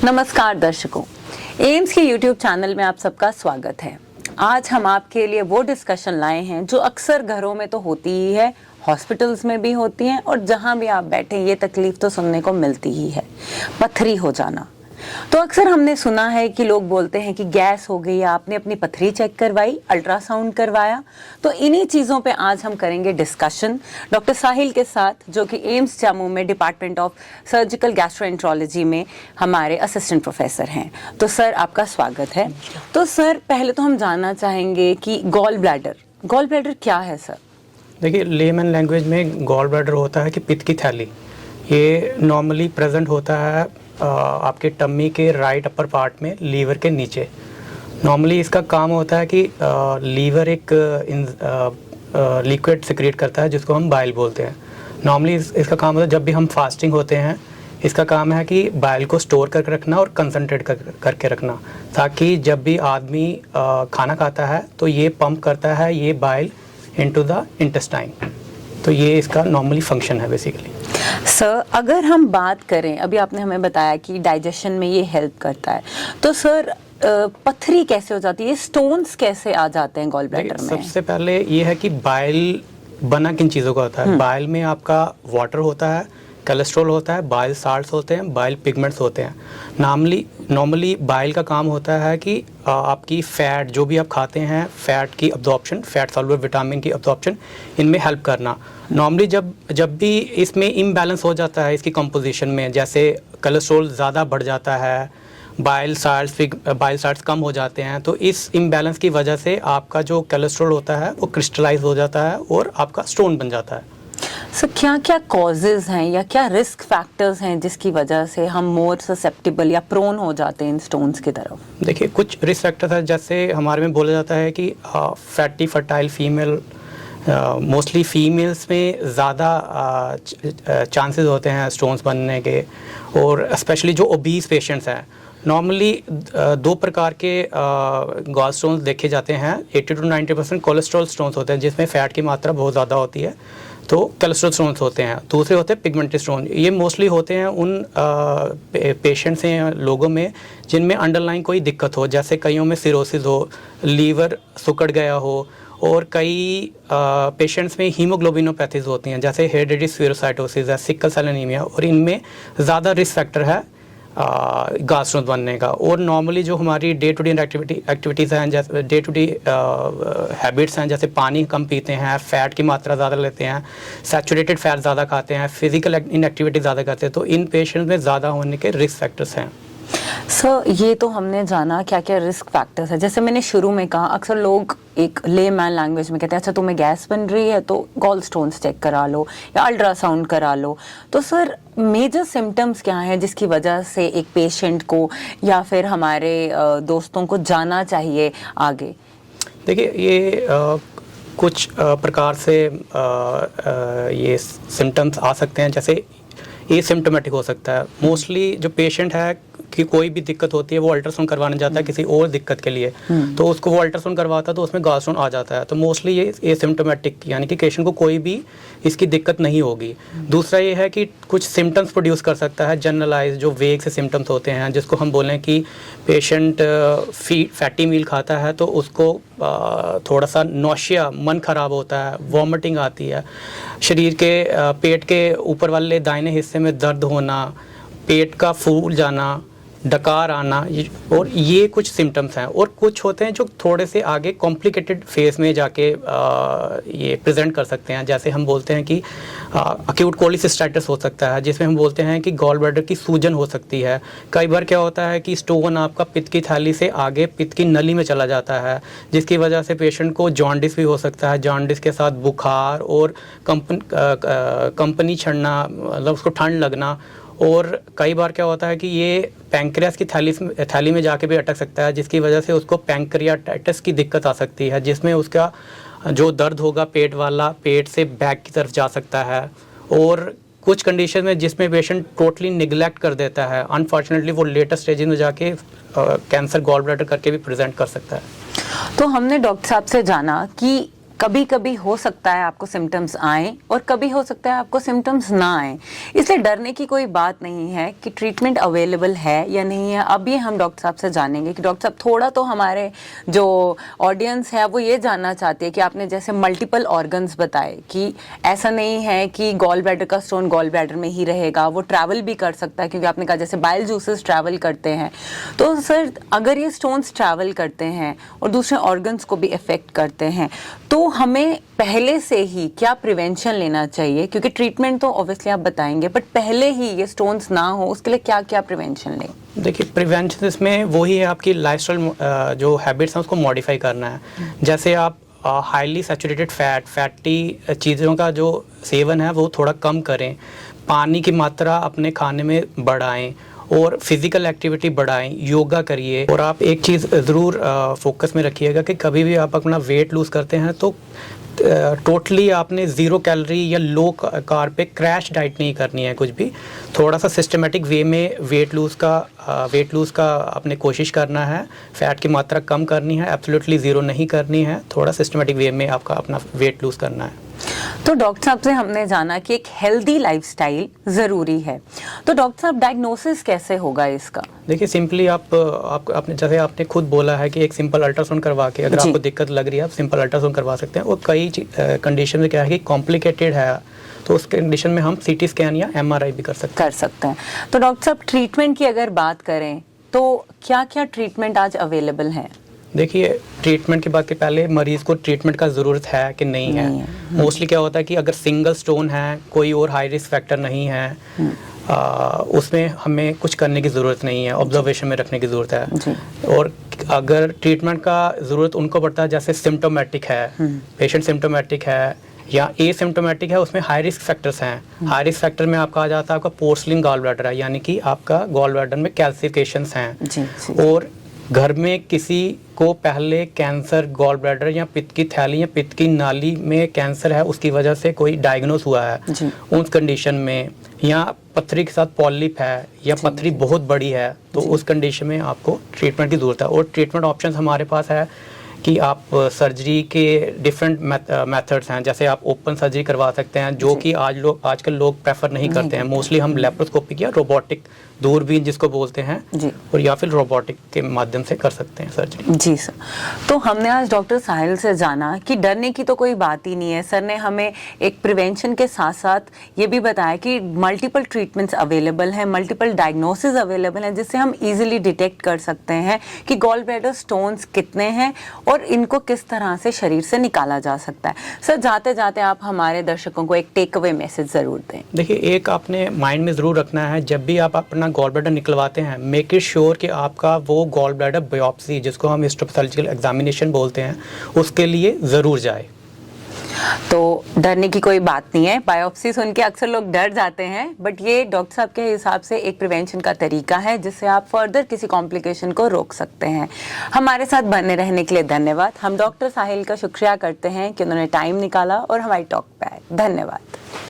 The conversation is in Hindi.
नमस्कार दर्शकों, एम्स के YouTube चैनल में आप सबका स्वागत है। आज हम आपके लिए वो डिस्कशन लाए हैं जो अक्सर घरों में तो होती ही है, हॉस्पिटल्स में भी होती हैं और जहां भी आप बैठे ये तकलीफ तो सुनने को मिलती ही है, पथरी हो जाना। तो अक्सर हमने सुना है कि लोग बोलते हैं कि गैस हो गई, आपने अपनी पथरी चेक करवाई, अल्ट्रासाउंड करवाया। तो इन्हीं चीज़ों पे आज हम करेंगे डिस्कशन डॉक्टर साहिल के साथ, जो कि एम्स जम्मू में डिपार्टमेंट ऑफ सर्जिकल गैस्ट्रोएंट्रोलॉजी में हमारे असिस्टेंट प्रोफेसर हैं। तो सर, आपका स्वागत है। तो सर, पहले तो हम जानना चाहेंगे कि गॉल ब्लैडर क्या है सर? देखिए, लेमन लैंग्वेज में गॉल ब्लैडर होता है कि पित्त की थैली। ये नॉर्मली प्रेजेंट होता है आपके टम्मी के राइट अपर पार्ट में, लीवर के नीचे। नॉर्मली इसका काम होता है कि लीवर एक लिक्विड सिक्रेट करता है जिसको हम बाइल बोलते हैं। नॉर्मली इसका काम होता है, जब भी हम फास्टिंग होते हैं, इसका काम है कि बाइल को स्टोर करके रखना और कंसनट्रेट करके रखना, ताकि जब भी आदमी खाना खाता है तो ये पंप करता है ये बाइल इनटू द इंटेस्टाइन। तो ये इसका नॉर्मली फंक्शन है बेसिकली। सर, अगर हम बात करें, अभी आपने हमें बताया कि डाइजेशन में ये हेल्प करता है, तो सर पथरी कैसे हो जाती है, स्टोन्स कैसे आ जाते हैं गॉल ब्लैडर में? सबसे पहले ये है कि बाइल बना किन चीज़ों का होता है। बाइल में आपका वाटर होता है, कोलेस्ट्रॉल होता है, बाइल साल्ट्स होते हैं, बाइल पिगमेंट्स होते हैं। नॉर्मली बाइल का काम होता है कि आपकी फ़ैट, जो भी आप खाते हैं, फ़ैट की अब्जॉर्प्शन, फ़ैट सॉल्युबल विटामिन की अब्जॉर्प्शन, इनमें हेल्प करना। नॉर्मली जब भी इसमें इम्बैलेंस हो जाता है इसकी कंपोजिशन में, जैसे कोलेस्ट्रॉल ज़्यादा बढ़ जाता है, बाइल साल्ट्स कम हो जाते हैं, तो इस इम्बैलेंस की वजह से आपका जो कोलेस्ट्रॉल होता है वो क्रिस्टलाइज हो जाता है और आपका स्टोन बन जाता है। सर, क्या क्या कॉजेज़ हैं या क्या रिस्क फैक्टर्स हैं जिसकी वजह से हम मोर ससेप्टेबल या प्रोन हो जाते हैं इन स्टोन्स की तरफ? देखिए, कुछ रिस्क फैक्टर्स हैं, जैसे हमारे में बोला जाता है कि fatty fertile female, mostly females में ज़्यादा चांसेस होते हैं स्टोन्स बनने के, और स्पेशली जो ओबीस पेशेंट्स हैं। नॉर्मली दो प्रकार के गॉल स्टोन्स देखे जाते हैं। 80 to 90% कोलेस्ट्रॉल स्टोन्स होते हैं जिसमें फ़ैट की मात्रा बहुत ज़्यादा होती है, तो कोलेस्ट्रॉल स्टोन्स होते हैं। दूसरे होते हैं पिगमेंटेड स्टोन। ये मोस्टली होते हैं उन पेशेंट्स हैं, लोगों में जिनमें अंडरलाइन कोई दिक्कत हो, जैसे कईयों में सिरोसिस हो, लीवर सुकड़ गया हो, और कई पेशेंट्स में हीमोग्लोबिनोपैथीज होती हैं, जैसे हेरेडिटरी स्फीरोसाइटोसिस है, सिकल सेल एनीमिया, और इनमें ज़्यादा रिस्क फैक्टर है गॉल स्टोन बनने का। और नॉर्मली जो हमारी डे टू डे एक्टिविटीज़ हैं, जैसे डे टू डे हैबिट्स हैं, जैसे पानी कम पीते हैं, फ़ैट की मात्रा ज़्यादा लेते हैं, सैचुरेटेड फैट ज़्यादा खाते हैं, फिजिकल इनएक्टिविटी ज़्यादा करते हैं, तो इन पेशेंट्स में ज़्यादा होने के रिस्क फैक्टर्स हैं। सर, ये तो हमने जाना क्या क्या रिस्क फैक्टर्स है। जैसे मैंने शुरू में कहा, अक्सर लोग एक लेमैन लैंग्वेज में कहते हैं, अच्छा तुम्हें गैस बन रही है तो गॉल स्टोन्स चेक करा लो या अल्ट्रासाउंड करा लो। तो सर, मेजर सिम्टम्स क्या हैं जिसकी वजह से एक पेशेंट को या फिर हमारे दोस्तों को जाना चाहिए आगे? देखिए, ये कुछ प्रकार से ये सिम्टम्स आ सकते हैं। जैसे एसिम्प्टोमेटिक हो सकता है। मोस्टली जो पेशेंट है कि कोई भी दिक्कत होती है, वो अल्ट्रासाउंड करवाने जाता है किसी और दिक्कत के लिए, तो उसको वो अल्ट्रासाउंड करवाता है तो उसमें गॉल स्टोन आ जाता है। तो मोस्टली ये एसिम्प्टोमेटिक, यानी कि पेशेंट को कोई भी इसकी दिक्कत नहीं होगी। दूसरा ये है कि कुछ सिम्टम्स प्रोड्यूस कर सकता है, जनरलाइज जो वेग से सिम्टम्स होते हैं, जिसको हम बोलें कि पेशेंट फैटी मील खाता है तो उसको थोड़ा सा नौशिया, मन खराब होता है, वॉमिटिंग आती है, शरीर के पेट के ऊपर वाले दाहिने हिस्से में दर्द होना, पेट का फूल जाना, डकार आना, और ये कुछ सिम्टम्स हैं। और कुछ होते हैं जो थोड़े से आगे कॉम्प्लिकेटेड फेस में जाके ये प्रेजेंट कर सकते हैं। जैसे हम बोलते हैं कि अक्यूट कोलिसिस्टाइटिस हो सकता है, जिसमें हम बोलते हैं कि गॉल ब्लैडर की सूजन हो सकती है। कई बार क्या होता है कि स्टोन आपका पित्त की थैली से आगे पित्त की नली में चला जाता है, जिसकी वजह से पेशेंट को जॉन्डिस भी हो सकता है। जॉन्डिस के साथ बुखार और कंपनी छड़ना, मतलब उसको ठंड लगना। और कई बार क्या होता है कि ये पैंक्रियास की थैली में जाके भी अटक सकता है, जिसकी वजह से उसको पैंक्रियाटाइटिस की दिक्कत आ सकती है, जिसमें उसका जो दर्द होगा पेट वाला, पेट से बैक की तरफ जा सकता है। और कुछ कंडीशन में जिसमें पेशेंट टोटली निगलेक्ट कर देता है, अनफॉर्चुनेटली वो लेटेस्ट स्टेज में जाके कैंसर गॉल ब्लैडर करके भी प्रेजेंट कर सकता है। तो हमने डॉक्टर साहब से जाना कि कभी कभी हो सकता है आपको सिम्टम्स आए और कभी हो सकता है आपको सिम्टम्स ना आए, इसलिए डरने की कोई बात नहीं है कि ट्रीटमेंट अवेलेबल है या नहीं है। अभी हम डॉक्टर साहब से जानेंगे कि डॉक्टर साहब थोड़ा तो हमारे जो ऑडियंस है वो ये जानना चाहती है कि आपने जैसे मल्टीपल ऑर्गन्स बताए कि ऐसा नहीं है कि गॉल ब्लैडर का स्टोन गॉल ब्लैडर में ही रहेगा, वो ट्रैवल भी कर सकता है, क्योंकि आपने कहा जैसे बाइल जूसेस ट्रैवल करते हैं। तो सर अगर ये स्टोन्स ट्रैवल करते हैं और दूसरे ऑर्गन्स को भी इफेक्ट करते हैं तो हमें पहले से ही क्या प्रिवेंशन लेना चाहिए? क्योंकि ट्रीटमेंट तो ऑब्वियसली आप बताएंगे, बट पहले ही ये स्टोन्स ना हो उसके लिए क्या क्या प्रिवेंशन लें? देखिए, प्रिवेंशन इसमें वही है, आपकी लाइफस्टाइल जो हैबिट्स हैं उसको मॉडिफाई करना है। जैसे आप हाईली सैचुरेटेड फैटी चीज़ों का जो सेवन है वो थोड़ा कम करें, पानी की मात्रा अपने खाने में बढ़ाएं और फिज़िकल एक्टिविटी बढ़ाएं, योगा करिए। और आप एक चीज़ ज़रूर फोकस में रखिएगा कि कभी भी आप अपना वेट लूज़ करते हैं तो टोटली आपने 0 कैलोरी या लो कार्ब पे क्रैश डाइट नहीं करनी है। कुछ भी थोड़ा सा सिस्टमेटिक वे में वेट लूज़ का अपने कोशिश करना है, फैट की मात्रा कम करनी है, एब्सोल्युटली 0 नहीं करनी है, थोड़ा सिस्टमेटिक वे में आपका अपना वेट लूज़ करना है। तो डॉक्टर साहब से हमने जाना कि एक हेल्दी लाइफस्टाइल ज़रूरी है, तो डॉक्टर साहब डायग्नोसिस कैसे होगा इसका? देखिए, सिंपली आपने जैसे आपने खुद बोला है कि एक सिंपल अल्ट्रासाउंड करवा के अगर आपको दिक्कत लग रही है आप सिंपल अल्ट्रासाउंड करवा सकते हैं। और कई कंडीशन में क्या है कि कॉम्प्लिकेटेड है तो उस कंडीशन में हम CT स्कैन या MRI भी कर सकते हैं। तो डॉक्टर साहब ट्रीटमेंट की अगर बात करें तो क्या क्या ट्रीटमेंट आज अवेलेबल है? देखिए, ट्रीटमेंट की बात के पहले मरीज़ को ट्रीटमेंट का ज़रूरत है कि नहीं है। मोस्टली क्या होता है कि अगर सिंगल स्टोन है, कोई और हाई रिस्क फैक्टर नहीं है, उसमें हमें कुछ करने की ज़रूरत नहीं है, ऑब्जर्वेशन में रखने की ज़रूरत है। और अगर ट्रीटमेंट का ज़रूरत उनको पड़ता है जैसे सिम्टोमेटिक है, पेशेंट सिम्टोमेटिक है या एसिम्टोमेटिक है, उसमें हाई रिस्क फैक्टर्स हैं। हाई रिस्क फैक्टर में आपका आ जाता है आपका पोर्सलिन गॉल ब्लैडर है, यानी कि आपका गॉल ब्लैडर में कैल्सिफिकेशंस हैं। और घर में किसी को पहले कैंसर गॉल ब्लैडर या पित्त की थैली या पित्त की नाली में कैंसर है, उसकी वजह से कोई डायग्नोस हुआ है, उस कंडीशन में, या पथरी के साथ पॉलिप है या पथरी बहुत बड़ी है, तो उस कंडीशन में आपको ट्रीटमेंट की ज़रूरत है। और ट्रीटमेंट ऑप्शन हमारे पास है कि आप सर्जरी के डिफरेंट मेथड्स हैं। जैसे आप ओपन सर्जरी करवा सकते हैं, जो कि आजकल लोग प्रेफर नहीं करते हैं। मोस्टली हम लेप्रोस्कोपिक या रोबोटिक दूरबीन जिसको बोलते हैं, और या फिर रोबोटिक के माध्यम से कर सकते हैं सर्जरी। जी सर, तो हमने आज डॉक्टर साहिल से जाना कि डरने की तो कोई बात ही नहीं है। सर ने हमें एक प्रिवेंशन के साथ साथ ये भी बताया कि मल्टीपल ट्रीटमेंट्स अवेलेबल हैं, मल्टीपल डायग्नोसिस अवेलेबल हैं, जिससे हम इजीली डिटेक्ट कर सकते हैं कि गॉल ब्लैडर स्टोन्स कितने हैं और इनको किस तरह से शरीर से निकाला जा सकता है। सर जाते जाते आप हमारे दर्शकों को एक टेक अवे मैसेज ज़रूर दें। देखिए, एक आपने माइंड में ज़रूर रखना है, जब भी आप अपना गॉल ब्लैडर निकलवाते हैं, मेक इट श्योर कि आपका वो गॉल ब्लैडर बायोप्सी, जिसको हम हिस्टोपैथोलॉजिकल एग्जामिनेशन बोलते हैं, उसके लिए ज़रूर जाए। तो डरने की कोई बात नहीं है। बायोप्सी सुन के अक्सर लोग डर जाते हैं, बट ये डॉक्टर साहब के हिसाब से एक प्रिवेंशन का तरीका है जिससे आप फर्दर किसी कॉम्प्लिकेशन को रोक सकते हैं। हमारे साथ बने रहने के लिए धन्यवाद। हम डॉक्टर साहिल का शुक्रिया करते हैं कि उन्होंने टाइम निकाला और हमारी टॉक पे आए। धन्यवाद।